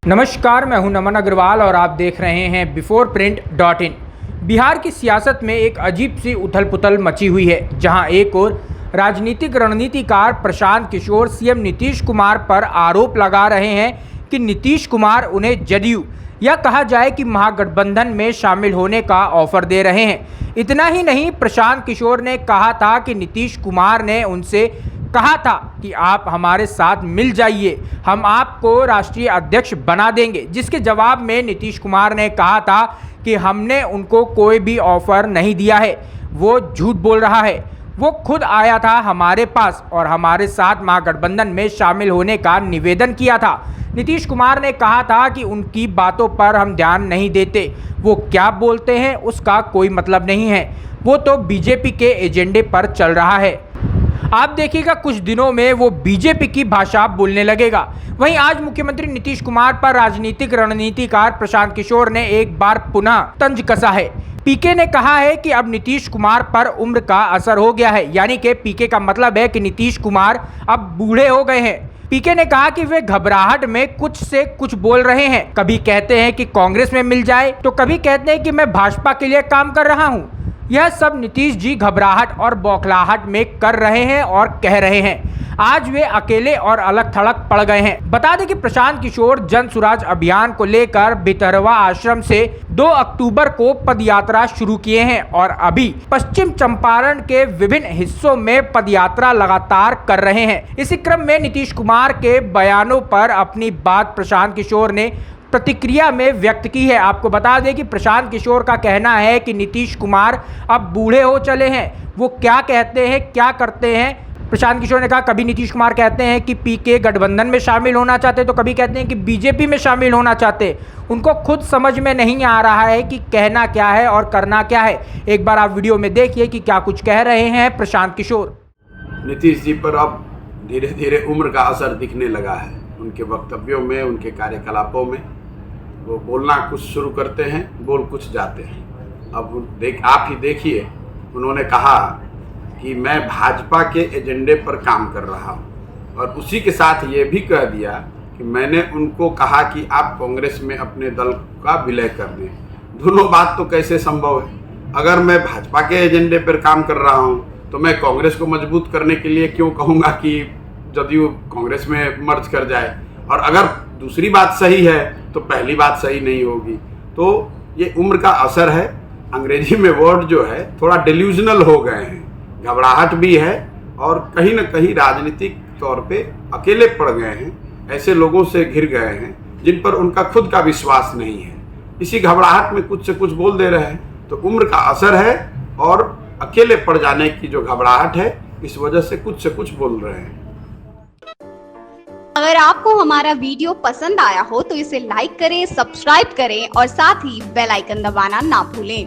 नमस्कार, मैं हूं नमन अग्रवाल और आप देख रहे हैं बिफोरप्रिंट.इन। बिहार की सियासत में एक अजीब सी उथल पुथल मची हुई है, जहां एक ओर राजनीतिक रणनीतिकार प्रशांत किशोर सीएम नीतीश कुमार पर आरोप लगा रहे हैं कि नीतीश कुमार उन्हें जदयू या कहा जाए कि महागठबंधन में शामिल होने का ऑफर दे रहे हैं। इतना ही नहीं, प्रशांत किशोर ने कहा था कि नीतीश कुमार ने उनसे कहा था कि आप हमारे साथ मिल जाइए, हम आपको राष्ट्रीय अध्यक्ष बना देंगे, जिसके जवाब में नीतीश कुमार ने कहा था कि हमने उनको कोई भी ऑफर नहीं दिया है, वो झूठ बोल रहा है। वो खुद आया था हमारे पास और हमारे साथ महागठबंधन में शामिल होने का निवेदन किया था। नीतीश कुमार ने कहा था कि उनकी बातों पर हम ध्यान नहीं देते, वो क्या बोलते हैं उसका कोई मतलब नहीं है, वो तो बीजेपी के एजेंडे पर चल रहा है। आप देखिएगा कुछ दिनों में वो बीजेपी की भाषा बोलने लगेगा। वहीं आज मुख्यमंत्री नीतीश कुमार पर राजनीतिक रणनीतिकार प्रशांत किशोर ने एक बार पुनः तंज कसा है। पीके ने कहा है कि अब नीतीश कुमार पर उम्र का असर हो गया है, यानी कि पीके का मतलब है कि नीतीश कुमार अब बूढ़े हो गए हैं। पीके ने कहा कि वे घबराहट में कुछ से कुछ बोल रहे हैं, कभी कहते हैं कि कांग्रेस में मिल जाए तो कभी कहते हैं कि मैं भाजपा के लिए काम कर रहा हूं। यह सब नीतीश जी घबराहट और बौखलाहट में कर रहे हैं और कह रहे हैं। आज वे अकेले और अलग थलग पड़ गए हैं। बता दें कि प्रशांत किशोर जन सुराज अभियान को लेकर भितरवा आश्रम से 2 अक्टूबर को पदयात्रा शुरू किए हैं और अभी पश्चिम चंपारण के विभिन्न हिस्सों में पदयात्रा लगातार कर रहे हैं। इसी क्रम में नीतीश कुमार के बयानों पर अपनी बात प्रशांत किशोर ने प्रतिक्रिया में व्यक्त की है। आपको बता दें कि प्रशांत किशोर का कहना है कि नीतीश कुमार अब बूढ़े हो चले हैं। वो क्या कहते हैं, क्या करते हैं, प्रशांत किशोर ने कहा कभी नीतीश कुमार कहते हैं कि पीके गठबंधन में शामिल होना चाहते, तो कभी कहते हैं कि बीजेपी में शामिल होना चाहते। उनको खुद समझ में नहीं आ रहा है कि कहना क्या है और करना क्या है। एक बार आप वीडियो में देखिए कि क्या कुछ कह रहे हैं प्रशांत किशोर। नीतीश जी पर अब धीरे धीरे उम्र का असर दिखने लगा है। उनके वक्तव्यों में, उनके कार्यकलापों में वो बोलना कुछ शुरू करते हैं, बोल कुछ जाते हैं। अब आप ही देखिए, उन्होंने कहा कि मैं भाजपा के एजेंडे पर काम कर रहा हूं और उसी के साथ ये भी कह दिया कि मैंने उनको कहा कि आप कांग्रेस में अपने दल का विलय कर दें। दोनों बात तो कैसे संभव है? अगर मैं भाजपा के एजेंडे पर काम कर रहा हूं तो मैं कांग्रेस को मजबूत करने के लिए क्यों कहूँगा कि जदयू कांग्रेस में मर्ज कर जाए, और अगर दूसरी बात सही है तो पहली बात सही नहीं होगी। तो ये उम्र का असर है। अंग्रेजी में वर्ड जो है थोड़ा डिल्यूजनल हो गए हैं, घबराहट भी है और कहीं ना कहीं राजनीतिक तौर पे अकेले पड़ गए हैं। ऐसे लोगों से घिर गए हैं जिन पर उनका खुद का विश्वास नहीं है। इसी घबराहट में कुछ से कुछ बोल दे रहे हैं। तो उम्र का असर है और अकेले पड़ जाने की जो घबराहट है, इस वजह से कुछ बोल रहे हैं। अगर आपको हमारा वीडियो पसंद आया हो तो इसे लाइक करें, सब्सक्राइब करें और साथ ही बेल आइकन दबाना ना भूलें।